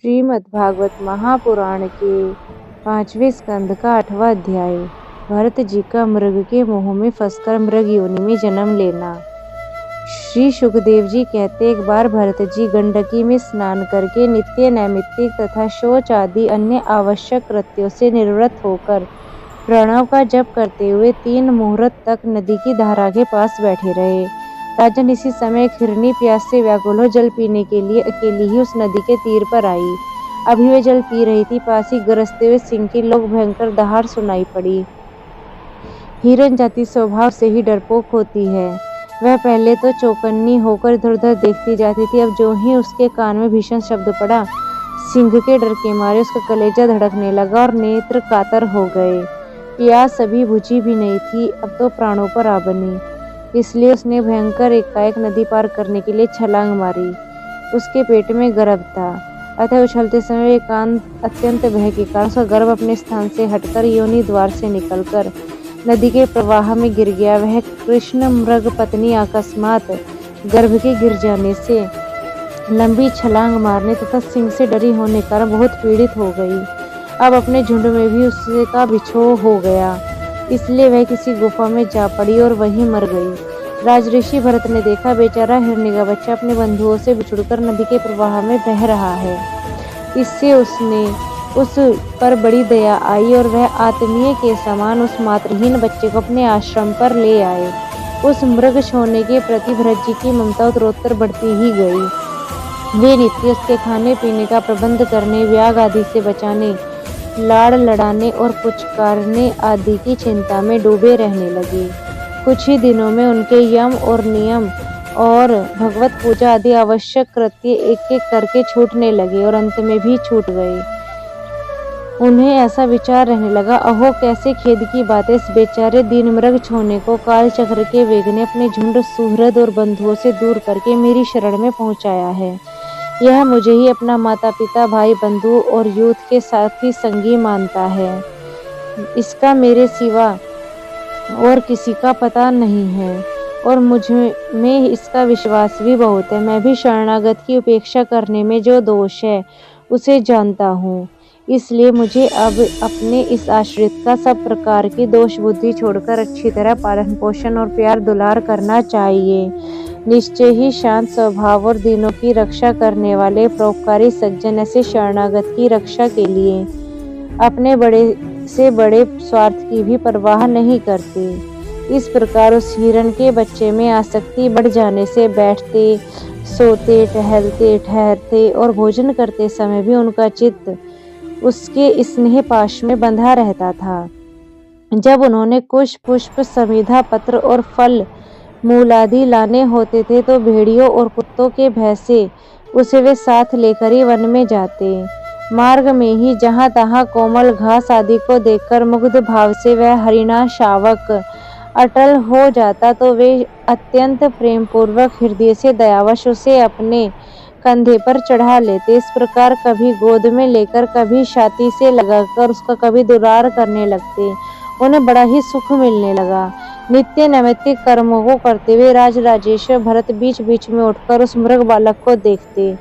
श्रीमद्भागवत महापुराण के 5वें स्कंद का 8वां अध्याय। भरत जी का मृग के मोह में फंसकर मृग योनि में जन्म लेना। श्री सुखदेव जी कहते, एक बार भरत जी गंडकी में स्नान करके नित्य नैमित्तिक तथा शौच आदि अन्य आवश्यक कृत्यों से निवृत्त होकर प्रणव का जप करते हुए 3 मुहूर्त तक नदी की धारा के पास बैठे रहे। राजन, इसी समय एक हिरनी प्यास से व्याकुल हो जल पीने के लिए अकेली ही उस नदी के तीर पर आई। अभी वे जल पी रही थी, पास ही गरजते हुए सिंह की लोक भयंकर दहाड़ सुनाई पड़ी। हिरन जाति स्वभाव से ही डरपोक होती है। वह पहले तो चौकन्नी होकर इधर उधर देखती जाती थी। अब जो ही उसके कान में भीषण शब्द पड़ा, सिंह के डर के मारे उसका कलेजा धड़कने लगा और नेत्र कातर हो गए। प्यास अभी बुझी भी नहीं थी, अब तो प्राणों पर आ बनी। इसलिए उसने भयंकर एकाएक नदी पार करने के लिए छलांग मारी। उसके पेट में गर्भ था, अतः उछलते समय एकांत अत्यंत भय के कारण उसका गर्भ अपने स्थान से हटकर योनि द्वार से निकलकर नदी के प्रवाह में गिर गया। वह कृष्ण मृग पत्नी अकस्मात गर्भ के गिर जाने से लंबी छलांग मारने तथा सिंह से डरी होने कारण बहुत पीड़ित हो गई। अब अपने झुंड में भी उससे का बिछोह हो गया, इसलिए वह किसी गुफा में जा पड़ी और वहीं मर गई। राजऋषि भरत ने देखा, बेचारा हिरनी का बच्चा अपने बंधुओं से बिछुड़कर नदी के प्रवाह में बह रहा है। इससे उस पर बड़ी दया आई और वह आत्मीय के समान उस मातृहीन बच्चे को अपने आश्रम पर ले आए। उस मृग छोने के प्रति भरत जी की ममता उत्तरोत्तर बढ़ती ही गई। वे नित्य उसके खाने पीने का प्रबंध करने, व्याग आदि से बचाने, लाड़ लड़ाने और पुचकारने आदि की चिंता में डूबे रहने लगे। कुछ ही दिनों में उनके यम और नियम और भगवत पूजा आदि आवश्यक कृत्य एक एक करके छूटने लगे और अंत में भी छूट गए। उन्हें ऐसा विचार रहने लगा, अहो कैसे खेद की बात है, इस बेचारे दीन मृग छोने को काल चक्र के वेग ने अपने झुंड सुहृद और बंधुओं से दूर करके मेरी शरण में पहुंचाया है। यह मुझे ही अपना माता पिता, भाई, बंधु और यूथ के साथी संगी मानता है। इसका मेरे सिवा और किसी का पता नहीं है और मुझ में इसका विश्वास भी बहुत है। मैं भी शरणागत की उपेक्षा करने में जो दोष है उसे जानता हूँ, इसलिए मुझे अब अपने इस आश्रित का सब प्रकार की दोष बुद्धि छोड़कर अच्छी तरह पालन पोषण और प्यार दुलार करना चाहिए। निश्चय ही शांत स्वभाव और दीनों की रक्षा करने वाले परोपकारी सज्जन ऐसे शरणागत की रक्षा के लिए अपने बड़े से बड़े स्वार्थ की भी परवाह नहीं करते। इस प्रकार उस हिरन के बच्चे में आसक्ति बढ़ जाने से बैठते, सोते, टहलते, ठहरते और भोजन करते समय भी उनका चित्त उसके स्नेह पाश में बंधा रहता था। जब उन्होंने कुश, पुष्प, समिधा, पत्र और फल मूलादि लाने होते थे तो भेड़ियों और कुत्तों के भय से उसे वे साथ लेकर ही वन में जाते। मार्ग में ही जहाँ तहाँ कोमल घास आदि को देखकर मुग्ध भाव से वह हरिणा शावक अटल हो जाता तो वे अत्यंत प्रेम पूर्वक हृदय से दयावश उसे अपने कंधे पर चढ़ा लेते। इस प्रकार कभी गोद में लेकर, कभी छाती से लगाकर उसका कभी दुलार करने लगते। उन्हें बड़ा ही सुख मिलने लगा। नित्य नैमित्तिक कर्मों को करते हुए राजराजेश्वर भरत बीच बीच में उठकर उस मृग बालक को देखते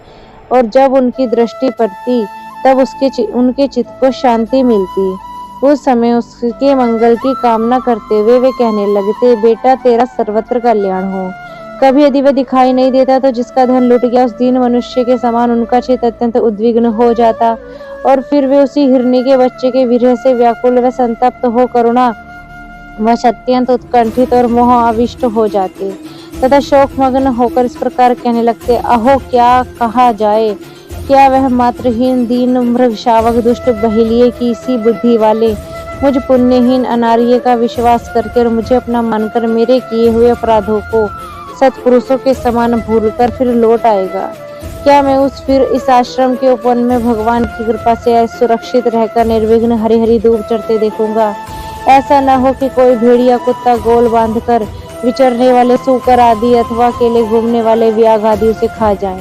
और जब उनकी दृष्टि पड़ती तब उनके चित्त को शांति मिलती। उस समय उसके मंगल की कामना करते हुए वे कहने लगते, बेटा तेरा सर्वत्र कल्याण हो। कभी यदि वह दिखाई नहीं देता तो जिसका धन लुट गया उस दीन मनुष्य के समान उनका चित्त अत्यंत उद्विग्न हो जाता और फिर वे उसी हिरनी के बच्चे के विरह से व्याकुल व संतप्त हो करुणा वश अत्यंत उत्कंठित और मोह आविष्ट हो जाते तथा शोकमग्न होकर इस प्रकार कहने लगते, अहो क्या कहा जाए, क्या वह मातृहीन दीन मृग शावक दुष्ट बहेलिये की सी बुद्धि वाले मुझ पुण्यहीन अनार्य का विश्वास करके और मुझे अपना मानकर मेरे किए हुए अपराधों को सत्पुरुषों के समान भूलकर फिर लौट आएगा? क्या मैं फिर इस आश्रम के उपवन में भगवान की कृपा से सुरक्षित रहकर निर्विघ्न हरी हरी धूप चढ़ते देखूंगा? ऐसा न हो कि कोई भेड़िया कुत्ता गोल बांधकर विचरने वाले सूकर आदि अथवा अकेले घूमने वाले व्याघ आदि उसे खा जाएं।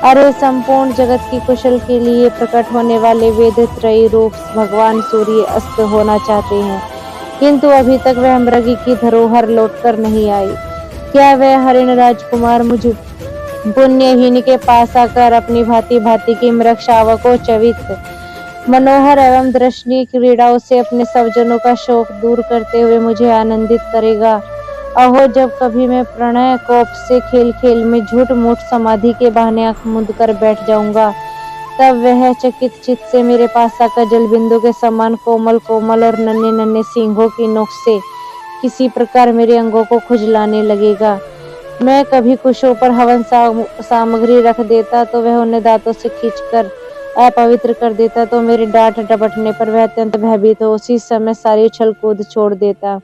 अरे संपूर्ण जगत की कुशल के लिए प्रकट होने वाले वेद त्रयी रूप भगवान सूर्य अस्त होना चाहते हैं, किंतु अभी तक वह मृगी की धरोहर लौटकर नहीं आई। क्या वह हरिण राजकुमार मुझ पुण्यहीन के पास आकर अपनी भांति भांति की मृग शावकों चवित मनोहर एवं दर्शनीय क्रीड़ाओं से अपने स्वजनों का शोक दूर करते हुए मुझे आनंदित करेगा। अहो, जब कभी मैं प्रणय कोप से खेल खेल में झूठ मूठ समाधि के बहाने आंख मूंद कर बैठ जाऊंगा, तब वह चकित चित्त से मेरे पास आकर जल बिंदु के समान कोमल कोमल और नन्हे नन्हे सींगों की नोक से किसी प्रकार मेरे अंगों को खुजलाने लगेगा। मैं कभी कुशों पर हवन सामग्री रख देता तो वह उन्हें दांतों से खींचकर अपवित्र कर देता, तो मेरे डांट डपटने पर वह अत्यंत भयभीत हो उसी समय सारी उछल कूद छोड़ देता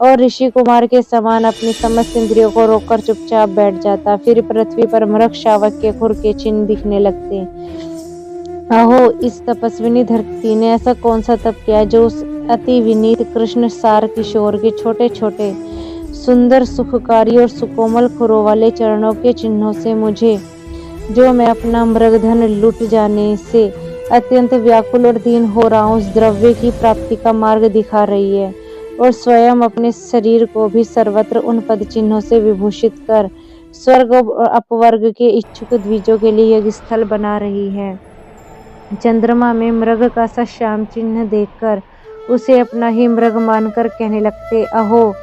और ऋषि कुमार के समान अपनी समस्त इंद्रियों को रोककर चुपचाप बैठ जाता। फिर पृथ्वी पर मृग शावक के खुर के चिन्ह दिखने लगते। अहो, इस तपस्विनी धरती ने ऐसा कौन सा तप किया जो उस अति विनीत कृष्ण सार किशोर के छोटे छोटे सुंदर सुखकारी और सुकोमल खुरों वाले चरणों के चिन्हों से मुझे, जो मैं अपना मृगधन लुट जाने से अत्यंत व्याकुल और दीन हो रहा हूँ, उस द्रव्य की प्राप्ति का मार्ग दिखा रही है और स्वयं अपने शरीर को भी सर्वत्र उन पद चिन्हों से विभूषित कर स्वर्ग और अपवर्ग के इच्छुक द्विजों के लिए यज्ञ स्थल बना रही है। चंद्रमा में मृग का सा श्याम चिन्ह देखकर उसे अपना ही मृग मानकर कहने लगते, अहो,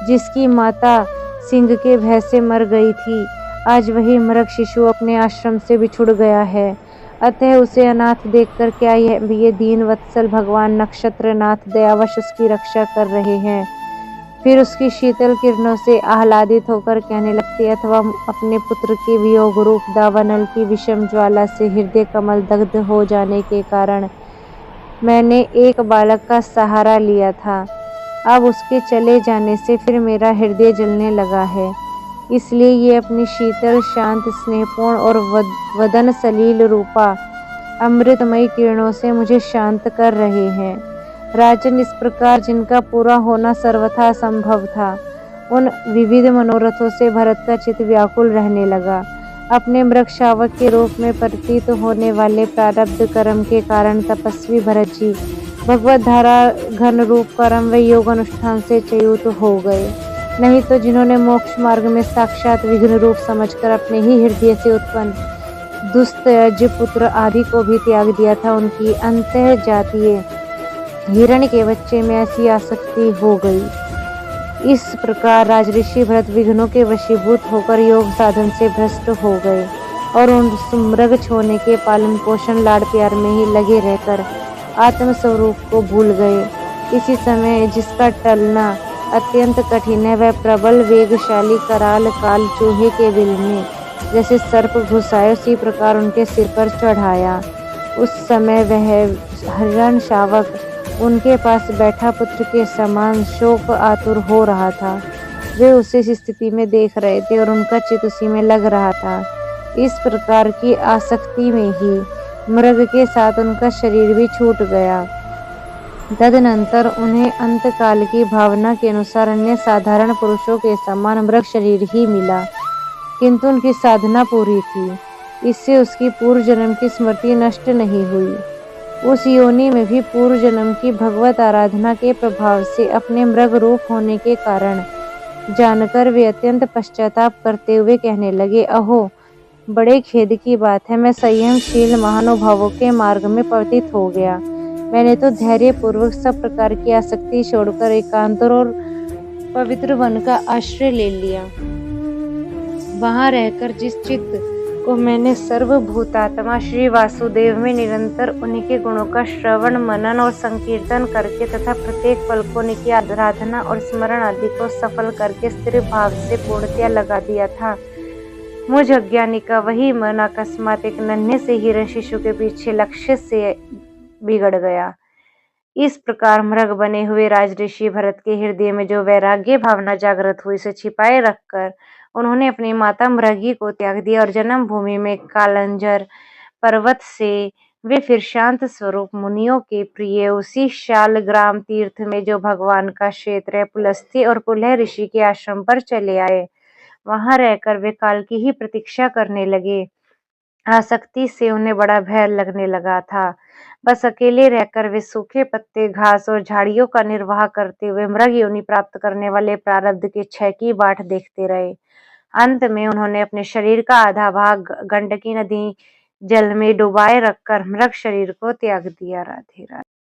जिसकी माता सिंह के भय से मर गई थी, आज वही मृग शिशु अपने आश्रम से बिछुड़ गया है। अतः उसे अनाथ देखकर क्या ये दीन वत्सल भगवान नक्षत्रनाथ दयावश उसकी रक्षा कर रहे हैं। फिर उसकी शीतल किरणों से आह्लादित होकर कहने लगते, अथवा अपने पुत्र के वियोग रूप दावानल की विषम ज्वाला से हृदय कमल दग्ध हो जाने के कारण मैंने एक बालक का सहारा लिया था, अब उसके चले जाने से फिर मेरा हृदय जलने लगा है। इसलिए ये अपनी शीतल शांत स्नेहपूर्ण और वदन सलील रूपा अमृतमयी किरणों से मुझे शांत कर रहे हैं। राजन, इस प्रकार जिनका पूरा होना सर्वथा असंभव था, उन विविध मनोरथों से भरत का चित्त व्याकुल रहने लगा। अपने मृग शावक के रूप में प्रतीत होने वाले प्रारब्ध कर्म के कारण तपस्वी भरत जी भगवत धारा घन रूप कर्म व योग अनुष्ठान से च्युत हो गए। नहीं तो जिन्होंने मोक्ष मार्ग में साक्षात विघ्न रूप समझकर अपने ही हृदय से उत्पन्न दुस्तयज पुत्र आदि को भी त्याग दिया था, उनकी अंतः जातीय हिरण के बच्चे में ऐसी आसक्ति हो गई। इस प्रकार राजऋषि भरत विघ्नों के वशीभूत होकर योग साधन से भ्रष्ट हो गए और उन मृग छोने के पालन पोषण लाड़ प्यार में ही लगे रहकर आत्म स्वरूप को भूल गए। इसी समय जिसका टलना अत्यंत कठिन है, वह प्रबल वेगशाली कराल काल चूहे के बिल में जैसे सर्प घुसाए, उसी प्रकार उनके सिर पर चढ़ाया। उस समय वह हिरण शावक उनके पास बैठा पुत्र के समान शोक आतुर हो रहा था। वे उसे इस स्थिति में देख रहे थे और उनका चित्त उसी में लग रहा था। इस प्रकार की आसक्ति में ही मृग के साथ उनका शरीर भी छूट गया। तदनंतर उन्हें अंतकाल की भावना के अनुसार अन्य साधारण पुरुषों के समान मृग शरीर ही मिला, किंतु उनकी साधना पूरी थी। इससे उसकी पूर्व जन्म की स्मृति नष्ट नहीं हुई। उस योनि में भी पूर्व जन्म की भगवत आराधना के प्रभाव से अपने मृग रूप होने के कारण जानकर वे अत्यंत पश्चाताप करते हुए कहने लगे, अहो, बड़े खेद की बात है, मैं संयमशील महानुभावों के मार्ग में पतित हो गया। मैंने तो धैर्य पूर्वक सब प्रकार की आसक्ति छोड़कर एकांत और पवित्र वन का आश्रय ले लिया। वहां रहकर जिस चित्त को मैंने सर्वभूतात्मा श्री वासुदेव में निरंतर उन्हीं के गुणों का श्रवण मनन और संकीर्तन करके तथा प्रत्येक पल को उन्हीं की आराधना और स्मरण आदि को सफल करके स्थिर भाव से पूर्णतया लगा दिया था, मुझ अज्ञानी का वही मन अकस्मात एक नन्हे से हिरण शिशु के पीछे लक्ष्य से बिगड़ गया। इस प्रकार मृग बने हुए राजऋषि भरत के हृदय में जो वैराग्य भावना जागृत हुई, उसे छिपाए रखकर उन्होंने अपनी माता मृगी को त्याग दिया और जन्म भूमि में कालंजर पर्वत से वे फिर शांत स्वरूप मुनियों के प्रिय उसी शालग्राम तीर्थ में, जो भगवान का क्षेत्र है, पुलस्त्य और पुलह ऋषि के आश्रम पर चले आए। वहां रहकर वे काल की ही प्रतीक्षा करने लगे। आसक्ति से उन्हें बड़ा भय लगने लगा था। बस अकेले रहकर वे सूखे पत्ते, घास और झाड़ियों का निर्वाह करते हुए मृग योनि प्राप्त करने वाले प्रारब्ध के क्षय की बाट देखते रहे। अंत में उन्होंने अपने शरीर का आधा भाग गंडकी नदी जल में डुबाए रखकर मृत शरीर को त्याग दिया। राधे राधे।